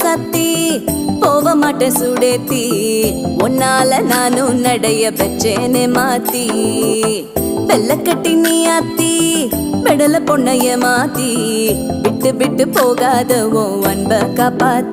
சத்தி போக மாட்டேன் சுடேத்தி உன்னால நானும் நடைய பெச்சேனே மாத்தி வெள்ளக்கட்டி நீ ஆத்தி பெடல பொண்ணைய மாத்தி விட்டு விட்டு போகாத உன் அன்ப காப்பாத்தி